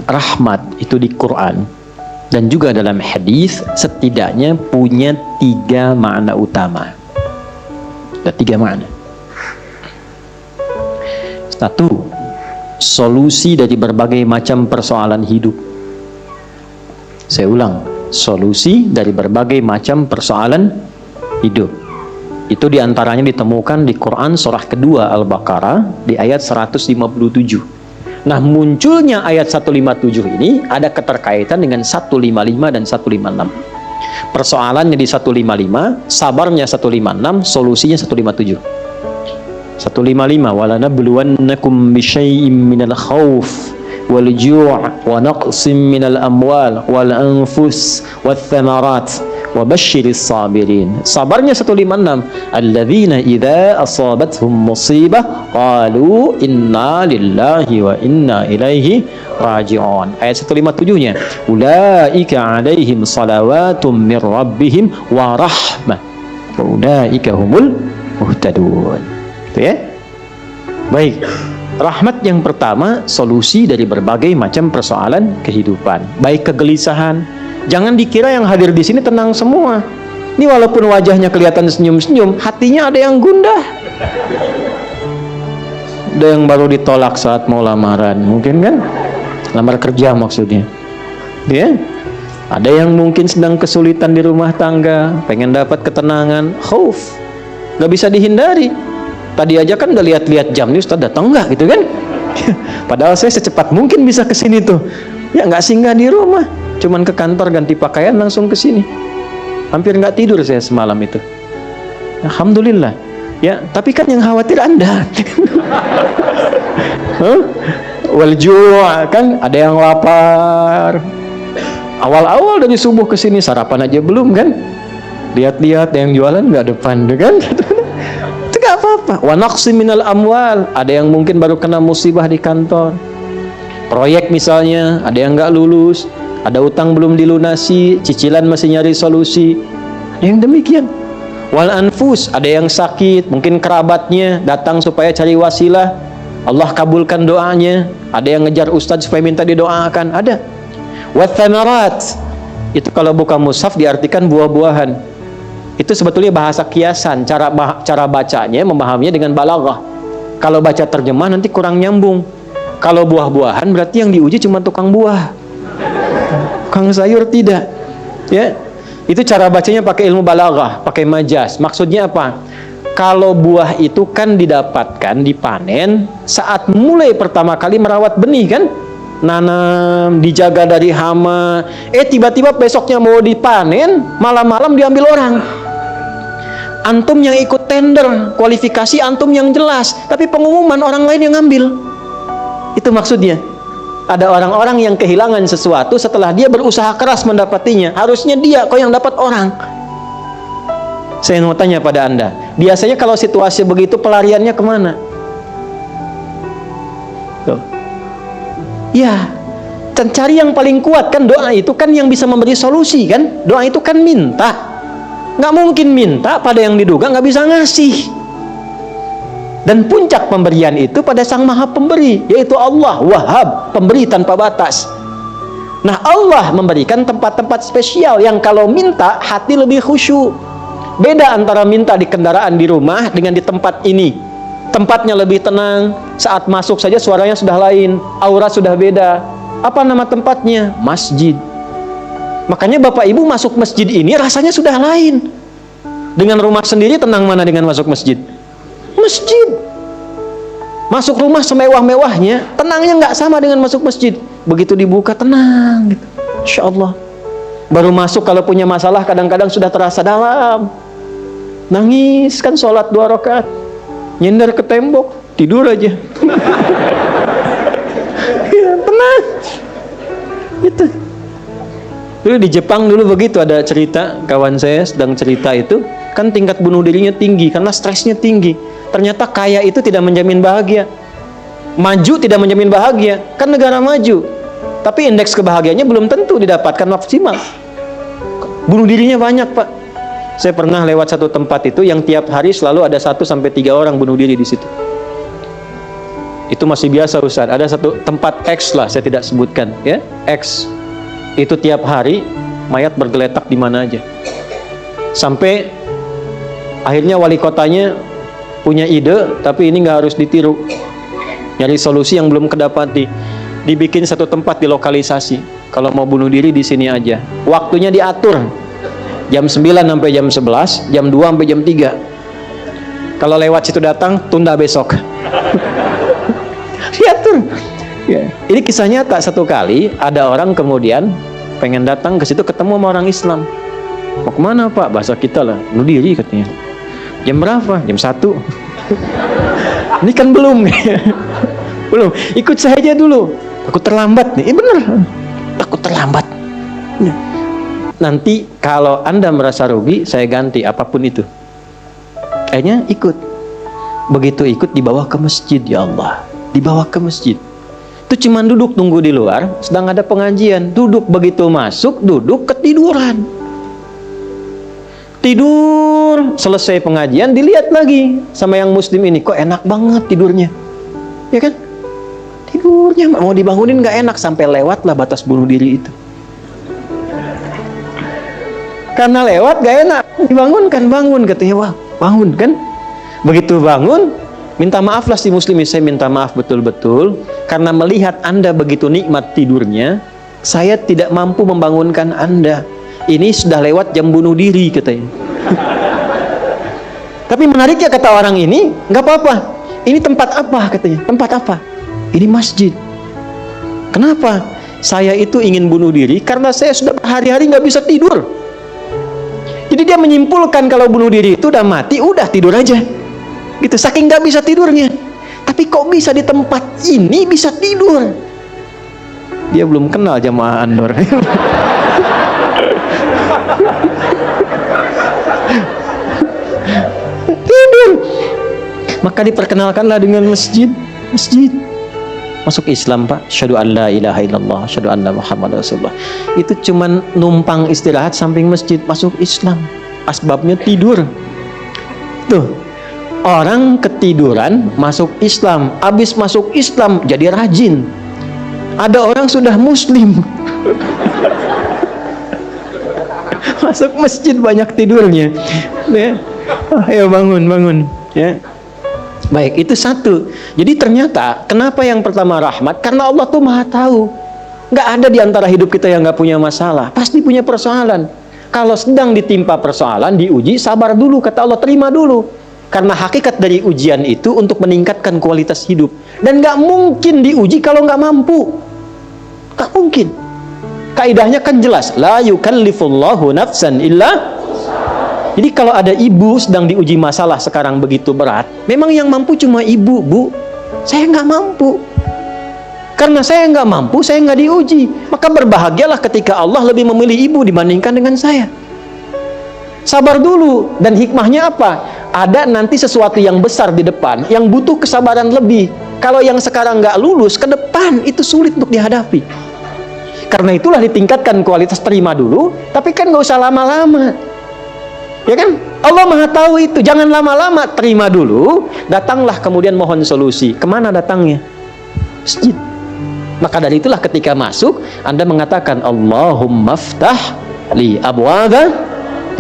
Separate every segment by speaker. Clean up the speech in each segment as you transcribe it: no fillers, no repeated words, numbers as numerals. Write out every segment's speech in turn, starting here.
Speaker 1: rahmat itu di Quran dan juga dalam hadis setidaknya punya 3 makna utama. Ada 3 makna. 1. Solusi dari berbagai macam persoalan hidup. Saya ulang, solusi dari berbagai macam persoalan hidup. Itu diantaranya ditemukan di Quran surah kedua Al-Baqarah di ayat 157. Nah, munculnya ayat 157 ini ada keterkaitan dengan 155 dan 156. Persoalannya di 155, sabarnya 156, solusinya 157. 155, walanabluwannakum bisyai'im minal khauf wal ju' wa naqsim minal amwal wal anfus wath thamarat wa basyiris sabirin. Sabarnya 156, alladzina idza asabathum musibah qalu inna lillahi wa inna ilaihi raji'un. Ayat 157-nya, ulaika alaihim salawatum mir rabbihim wa rahmah wa ulaika humul muhtadun. Itu ya. Baik. Rahmat yang pertama, solusi dari berbagai macam persoalan kehidupan, baik kegelisahan. Jangan dikira yang hadir di sini tenang semua. Ini walaupun wajahnya kelihatan senyum-senyum, hatinya ada yang gundah. Ada yang baru ditolak saat mau lamaran, mungkin kan? Lamar kerja maksudnya. Ya? Ada yang mungkin sedang kesulitan di rumah tangga, pengen dapat ketenangan, khauf. Gak bisa dihindari. Tadi aja kan udah lihat-lihat jam nih, Ustaz datang nggak gitu kan? Padahal saya secepat mungkin bisa ke sini tuh. Ya nggak singgah di rumah, cuman ke kantor ganti pakaian langsung ke sini. Hampir nggak tidur saya semalam itu. Alhamdulillah. Ya, tapi kan yang khawatir Anda. Wal ju' kan ada yang lapar. Awal-awal dari subuh ke sini sarapan aja belum kan? Lihat-lihat yang jualan nggak depan kan? Gak apa-apa. Wa naqsim minal amwal, ada yang mungkin baru kena musibah di kantor, proyek misalnya, ada yang gak lulus, ada utang belum dilunasi, cicilan masih nyari solusi, ada yang demikian. Wal anfus, ada yang sakit, mungkin kerabatnya datang supaya cari wasilah, Allah kabulkan doanya. Ada yang ngejar ustadz supaya minta didoakan, ada. Wa thamarat, itu kalau buka mushaf diartikan buah-buahan. Itu sebetulnya bahasa kiasan, cara bacanya, memahaminya dengan balaghah. Kalau baca terjemah nanti kurang nyambung. Kalau buah-buahan berarti yang diuji cuma tukang buah, tukang sayur tidak. Ya, itu cara bacanya pakai ilmu balaghah, pakai majaz. Maksudnya apa? Kalau buah itu kan didapatkan, dipanen saat mulai pertama kali merawat benih kan, nanam, dijaga dari hama. Tiba-tiba besoknya mau dipanen, malam-malam diambil orang. Antum yang ikut tender, kualifikasi antum yang jelas, tapi pengumuman orang lain yang ngambil. Itu maksudnya. Ada orang-orang yang kehilangan sesuatu setelah dia berusaha keras mendapatinya. Harusnya dia kok yang dapat orang. Saya mau tanya pada Anda, biasanya kalau situasi begitu pelariannya kemana? Tuh. Ya, cari yang paling kuat kan. Doa itu kan yang bisa memberi solusi kan. Doa itu kan minta. Nggak mungkin minta pada yang diduga nggak bisa ngasih. Dan puncak pemberian itu pada Sang Maha Pemberi, yaitu Allah Wahhab, pemberi tanpa batas. Nah, Allah memberikan tempat-tempat spesial yang kalau minta hati lebih khusyuk. Beda antara minta di kendaraan di rumah dengan di tempat ini. Tempatnya lebih tenang, saat masuk saja suaranya sudah lain, aura sudah beda. Apa nama tempatnya? Masjid. Makanya Bapak Ibu masuk masjid ini rasanya sudah lain. Dengan rumah sendiri tenang mana dengan masuk masjid? Masjid. Masuk rumah semewah-mewahnya, tenangnya nggak sama dengan masuk masjid. Begitu dibuka tenang gitu. Insya Allah. Baru masuk kalau punya masalah kadang-kadang sudah terasa dalam. Nangis kan sholat 2 rakaat, nyender ke tembok, tidur aja. Ya, tenang. Gitu. Dulu di Jepang dulu begitu, ada cerita kawan saya sedang cerita itu, kan tingkat bunuh dirinya tinggi karena stresnya tinggi. Ternyata kaya itu tidak menjamin bahagia, maju tidak menjamin bahagia. Kan negara maju, tapi indeks kebahagiaannya belum tentu didapatkan maksimal. Bunuh dirinya banyak, Pak. Saya pernah lewat satu tempat itu yang tiap hari selalu ada 1 sampai 3 orang bunuh diri di situ. Itu masih biasa Ustaz. Ada satu tempat X lah, saya tidak sebutkan ya, X. Itu tiap hari mayat bergeletak di mana aja. Sampai akhirnya wali kotanya punya ide, tapi ini nggak harus ditiru. Nyari solusi yang belum kedapati. Dibikin satu tempat di lokalisasi. Kalau mau bunuh diri di sini aja. Waktunya diatur. Jam 9 sampai jam 11, jam 2 sampai jam 3. Kalau lewat situ datang, tunda besok. Diatur. Ya. Ini kisah nyata. Satu kali ada orang kemudian pengen datang ke situ ketemu sama orang Islam. Mau kemana Pak? Bahasa kita lah, bunuh diri katanya. Jam berapa? Jam 1. Ini kan belum. Belum. Ikut saya aja dulu. Takut terlambat nih. Bener. Takut terlambat. Nanti kalau Anda merasa rugi, saya ganti apapun itu. Akhirnya ikut. Begitu ikut dibawa ke masjid, ya Allah. Dibawa ke masjid. Itu cuman duduk tunggu di luar, sedang ada pengajian. Duduk, begitu masuk, duduk ketiduran. Tidur, selesai pengajian, dilihat lagi sama yang muslim ini, kok enak banget tidurnya. Ya kan? Tidurnya mau dibangunin nggak enak, sampai lewat lah batas bunuh diri itu. Karena lewat gak enak, dibangunkan, bangun katanya, wah bangun kan. Begitu bangun, minta maaf lah si muslim, saya minta maaf betul-betul karena melihat Anda begitu nikmat tidurnya, saya tidak mampu membangunkan Anda. Ini sudah lewat jam bunuh diri katanya. Tapi menariknya kata orang ini, nggak apa-apa. Ini tempat apa katanya? Tempat apa? Ini masjid. Kenapa? Saya itu ingin bunuh diri karena saya sudah berhari-hari nggak bisa tidur. Jadi dia menyimpulkan kalau bunuh diri itu udah mati, udah tidur aja. Gitu, saking nggak bisa tidurnya. Tapi kok bisa di tempat ini bisa tidur? Dia belum kenal jamaah Andor. Tidur. Maka diperkenalkanlah dengan masjid. Masjid. Masuk Islam Pak. Syahadu an la ilaha illallah, syahadu anna Muhammad Rasulullah. Itu cuman numpang istirahat samping masjid, masuk Islam. Asbabnya tidur. Tuh. Orang ketiduran masuk Islam. Habis masuk Islam jadi rajin. Ada orang sudah muslim. Masuk masjid banyak tidurnya. Ya. Ayo bangun. Ya. Baik, itu satu. Jadi ternyata kenapa yang pertama rahmat? Karena Allah tuh maha tahu. Nggak ada di antara hidup kita yang nggak punya masalah. Pasti punya persoalan. Kalau sedang ditimpa persoalan, diuji, sabar dulu. Kata Allah, terima dulu. Karena hakikat dari ujian itu untuk meningkatkan kualitas hidup. Dan nggak mungkin diuji kalau nggak mampu. Nggak mungkin. Kaidahnya kan jelas. La yukallifullahu nafsan illa. Jadi kalau ada ibu sedang diuji masalah sekarang begitu berat, memang yang mampu cuma ibu, Bu. Saya nggak mampu. Karena saya nggak mampu, saya nggak diuji. Maka berbahagialah ketika Allah lebih memilih ibu dibandingkan dengan saya. Sabar dulu. Dan hikmahnya apa? Ada nanti sesuatu yang besar di depan, yang butuh kesabaran lebih. Kalau yang sekarang nggak lulus, ke depan itu sulit untuk dihadapi. Karena itulah ditingkatkan kualitas, terima dulu, tapi kan nggak usah lama-lama. Ya kan? Allah maha tahu itu. Jangan lama-lama, terima dulu. Datanglah kemudian mohon solusi. Kemana datangnya? Masjid. Maka dari itulah ketika masuk, Anda mengatakan Allahumma ftah li abwaba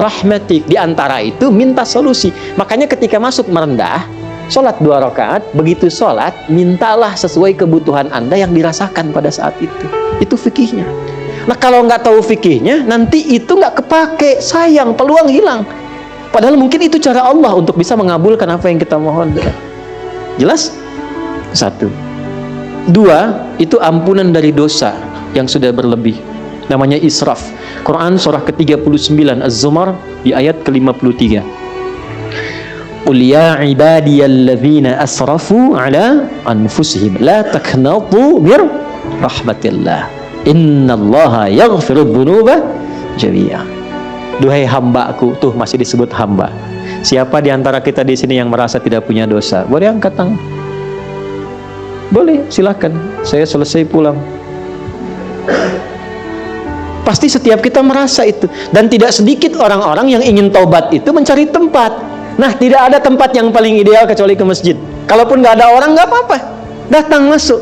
Speaker 1: rahmatik. Di antara itu minta solusi. Makanya ketika masuk merendah, sholat 2 rakaat, begitu sholat, mintalah sesuai kebutuhan Anda yang dirasakan pada saat itu. Itu fikihnya. Nah kalau nggak tahu fikihnya, nanti itu nggak kepake, sayang, peluang hilang. Padahal mungkin itu cara Allah untuk bisa mengabulkan apa yang kita mohon. Jelas? 1. 2, itu ampunan dari dosa yang sudah berlebih. Namanya israf. Quran surah ke-39 Az-Zumar di ayat ke-53. Qul ya ibadiyalladzina asrafu ala anfusihim la taqnatu mir rahmatillah. Innallaha yaghfirudz dzunuba jami'a. Duhai hambaku, tuh masih disebut hamba. Siapa di antara kita di sini yang merasa tidak punya dosa? Boleh angkat tangan. Boleh, silakan. Saya selesai pulang. Pasti setiap kita merasa itu. Dan tidak sedikit orang-orang yang ingin taubat itu mencari tempat. Nah, tidak ada tempat yang paling ideal kecuali ke masjid. Kalaupun nggak ada orang, nggak apa-apa. Datang masuk.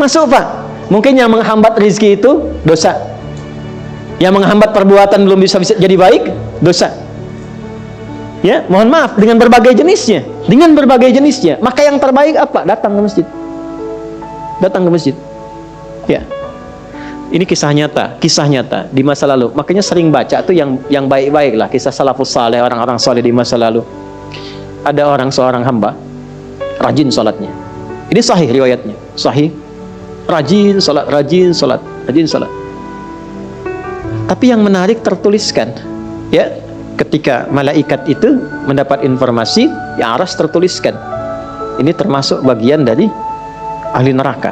Speaker 1: Masuk Pak. Mungkin yang menghambat rezeki itu dosa. Yang menghambat perbuatan belum bisa jadi baik, dosa. Ya, mohon maaf, dengan berbagai jenisnya. Dengan berbagai jenisnya. Maka yang terbaik apa? Datang ke masjid. Datang ke masjid. Ya. Ini kisah nyata di masa lalu. Makanya sering baca tuh yang baik-baik lah, kisah salafus saleh, orang-orang saleh di masa lalu. Ada seorang hamba rajin salatnya. Ini sahih riwayatnya, sahih. Rajin salat. Tapi yang menarik tertuliskan, ya, ketika malaikat itu mendapat informasi, ya aras tertuliskan. Ini termasuk bagian dari ahli neraka.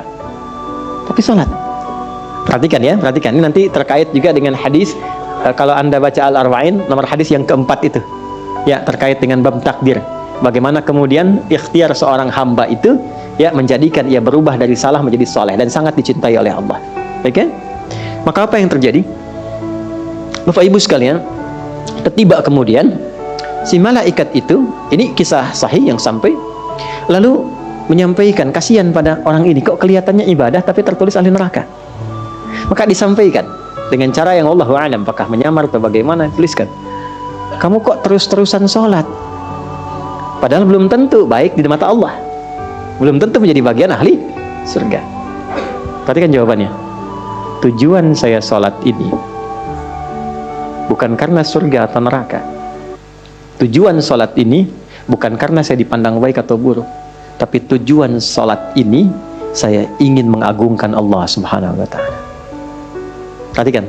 Speaker 1: Tapi salat. Perhatikan ya, perhatikan. Ini nanti terkait juga dengan hadis, kalau Anda baca Al-Arba'in, nomor hadis yang keempat itu. Ya, terkait dengan bab takdir. Bagaimana kemudian ikhtiar seorang hamba itu ya menjadikan ia berubah dari salah menjadi soleh dan sangat dicintai oleh Allah. Oke? Maka apa yang terjadi? Bapak Ibu sekalian, tiba kemudian si malaikat itu, ini kisah sahih yang sampai, lalu menyampaikan kasihan pada orang ini, kok kelihatannya ibadah tapi tertulis ahli neraka. Maka disampaikan dengan cara yang Allahu a'lam, apakah menyamar atau bagaimana, tuliskan, kamu kok terus-terusan sholat, padahal belum tentu baik di mata Allah, belum tentu menjadi bagian ahli surga. Perhatikan jawabannya, tujuan saya sholat ini bukan karena surga atau neraka. Tujuan sholat ini bukan karena saya dipandang baik atau buruk, tapi tujuan sholat ini saya ingin mengagungkan Allah Subhanahu wa ta'ala. Perhatikan.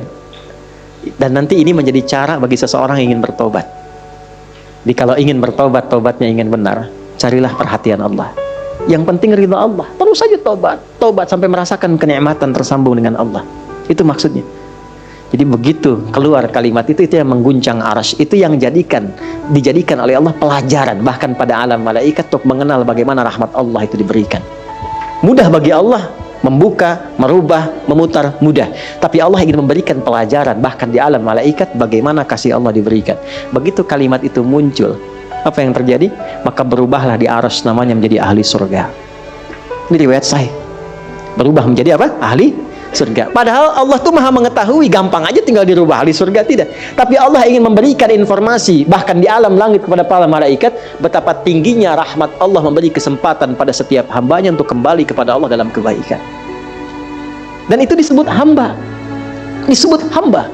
Speaker 1: Dan nanti ini menjadi cara bagi seseorang yang ingin bertobat. Jadi kalau ingin bertobat, tobatnya ingin benar, carilah perhatian Allah. Yang penting ridha Allah. Terus saja tobat sampai merasakan kenikmatan tersambung dengan Allah. Itu maksudnya. Jadi begitu keluar kalimat itu yang mengguncang arsy, itu yang dijadikan oleh Allah pelajaran bahkan pada alam malaikat untuk mengenal bagaimana rahmat Allah itu diberikan. Mudah bagi Allah membuka, merubah, memutar, mudah. Tapi Allah ingin memberikan pelajaran bahkan di alam malaikat bagaimana kasih Allah diberikan. Begitu kalimat itu muncul, apa yang terjadi? Maka berubahlah di arsy namanya menjadi ahli surga. Ini riwayat sahih. Berubah menjadi apa? Ahli surga. Padahal Allah tuh maha mengetahui, gampang aja tinggal dirubah ahli surga, tidak. Tapi Allah ingin memberikan informasi bahkan di alam langit kepada para malaikat betapa tingginya rahmat Allah memberi kesempatan pada setiap hambanya untuk kembali kepada Allah dalam kebaikan. Dan itu disebut hamba. Disebut hamba.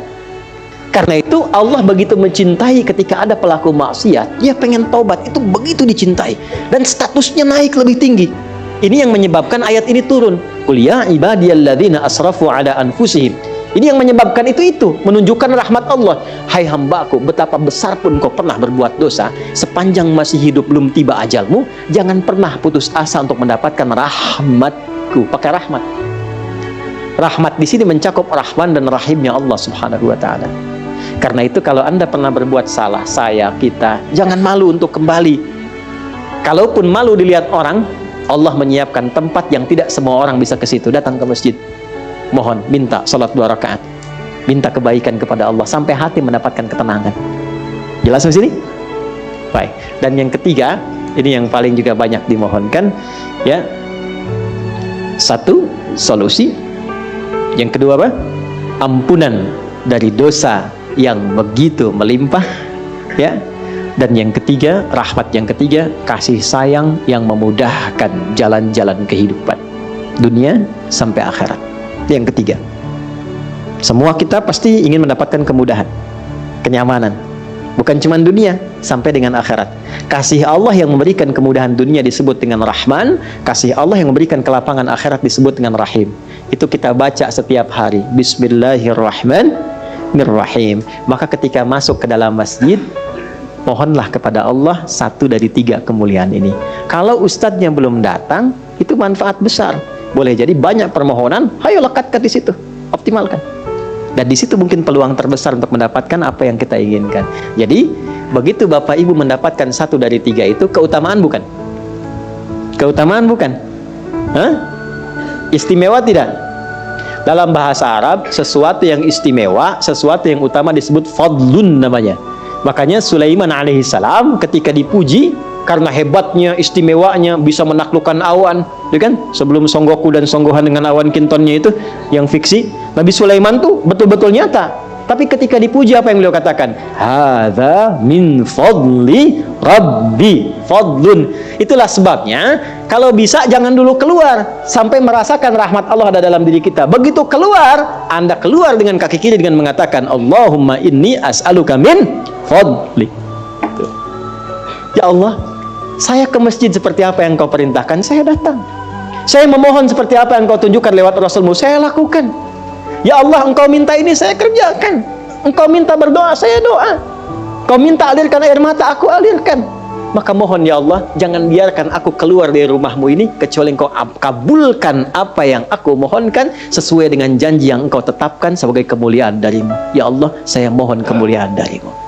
Speaker 1: Karena itu Allah begitu mencintai ketika ada pelaku maksiat, dia pengen taubat, itu begitu dicintai dan statusnya naik lebih tinggi. Ini yang menyebabkan ayat ini turun. Qul ya ibadiyalladzina asrafu ala anfusihim. Ini yang menyebabkan itu menunjukkan rahmat Allah. Hai hambaku, betapa besar pun kau pernah berbuat dosa, sepanjang masih hidup belum tiba ajalmu, jangan pernah putus asa untuk mendapatkan rahmatku. Pakai rahmat. Rahmat di sini mencakup Rahman dan Rahimnya Allah Subhanahu wa taala. Karena itu kalau Anda pernah berbuat salah, kita jangan malu untuk kembali. Kalaupun malu dilihat orang, Allah menyiapkan tempat yang tidak semua orang bisa ke situ. Datang ke masjid, mohon, minta salat 2 rakaat, minta kebaikan kepada Allah sampai hati mendapatkan ketenangan. Jelas di sini? Baik. Dan yang ketiga, ini yang paling juga banyak dimohonkan, ya. Satu, solusi. Yang kedua apa? Ampunan dari dosa yang begitu melimpah, ya. Dan yang ketiga, rahmat yang ketiga, kasih sayang yang memudahkan jalan-jalan kehidupan dunia sampai akhirat. Yang ketiga, semua kita pasti ingin mendapatkan kemudahan, kenyamanan, bukan cuma dunia, sampai dengan akhirat. Kasih Allah yang memberikan kemudahan dunia disebut dengan Rahman, kasih Allah yang memberikan kelapangan akhirat disebut dengan Rahim. Itu kita baca setiap hari, Bismillahirrahmanirrahim. Maka ketika masuk ke dalam masjid, mohonlah kepada Allah satu dari 3 kemuliaan ini. Kalau ustadznya belum datang, itu manfaat besar. Boleh jadi banyak permohonan, ayo lekatkan di situ, optimalkan. Dan di situ mungkin peluang terbesar untuk mendapatkan apa yang kita inginkan. Jadi, begitu Bapak Ibu mendapatkan satu dari 3 itu, keutamaan bukan? Keutamaan bukan? Hah? Istimewa tidak? Dalam bahasa Arab, sesuatu yang istimewa, sesuatu yang utama disebut fadlun namanya. Makanya Sulaiman alaihissalam ketika dipuji, karena hebatnya, istimewanya, bisa menaklukkan awan, ya kan? Sebelum Songgoku dan Songgohan dengan awan kintonnya itu yang fiksi, Nabi Sulaiman tuh betul-betul nyata. Tapi ketika dipuji apa yang beliau katakan? Hadza min fadli Rabbi, fadlun. Itulah sebabnya kalau bisa jangan dulu keluar sampai merasakan rahmat Allah ada dalam diri kita. Begitu keluar, Anda keluar dengan kaki kiri dengan mengatakan Allahumma inni as'aluka min fadli. Ya Allah, saya ke masjid seperti apa yang Kau perintahkan, saya datang. Saya memohon seperti apa yang Kau tunjukkan lewat Rasulmu, saya lakukan. Ya Allah, Engkau minta ini, saya kerjakan. Engkau minta berdoa, saya doa. Engkau minta alirkan air mata, aku alirkan. Maka mohon ya Allah, jangan biarkan aku keluar dari rumahmu ini kecuali Engkau kabulkan apa yang aku mohonkan sesuai dengan janji yang Engkau tetapkan sebagai kemuliaan darimu. Ya Allah, saya mohon kemuliaan darimu.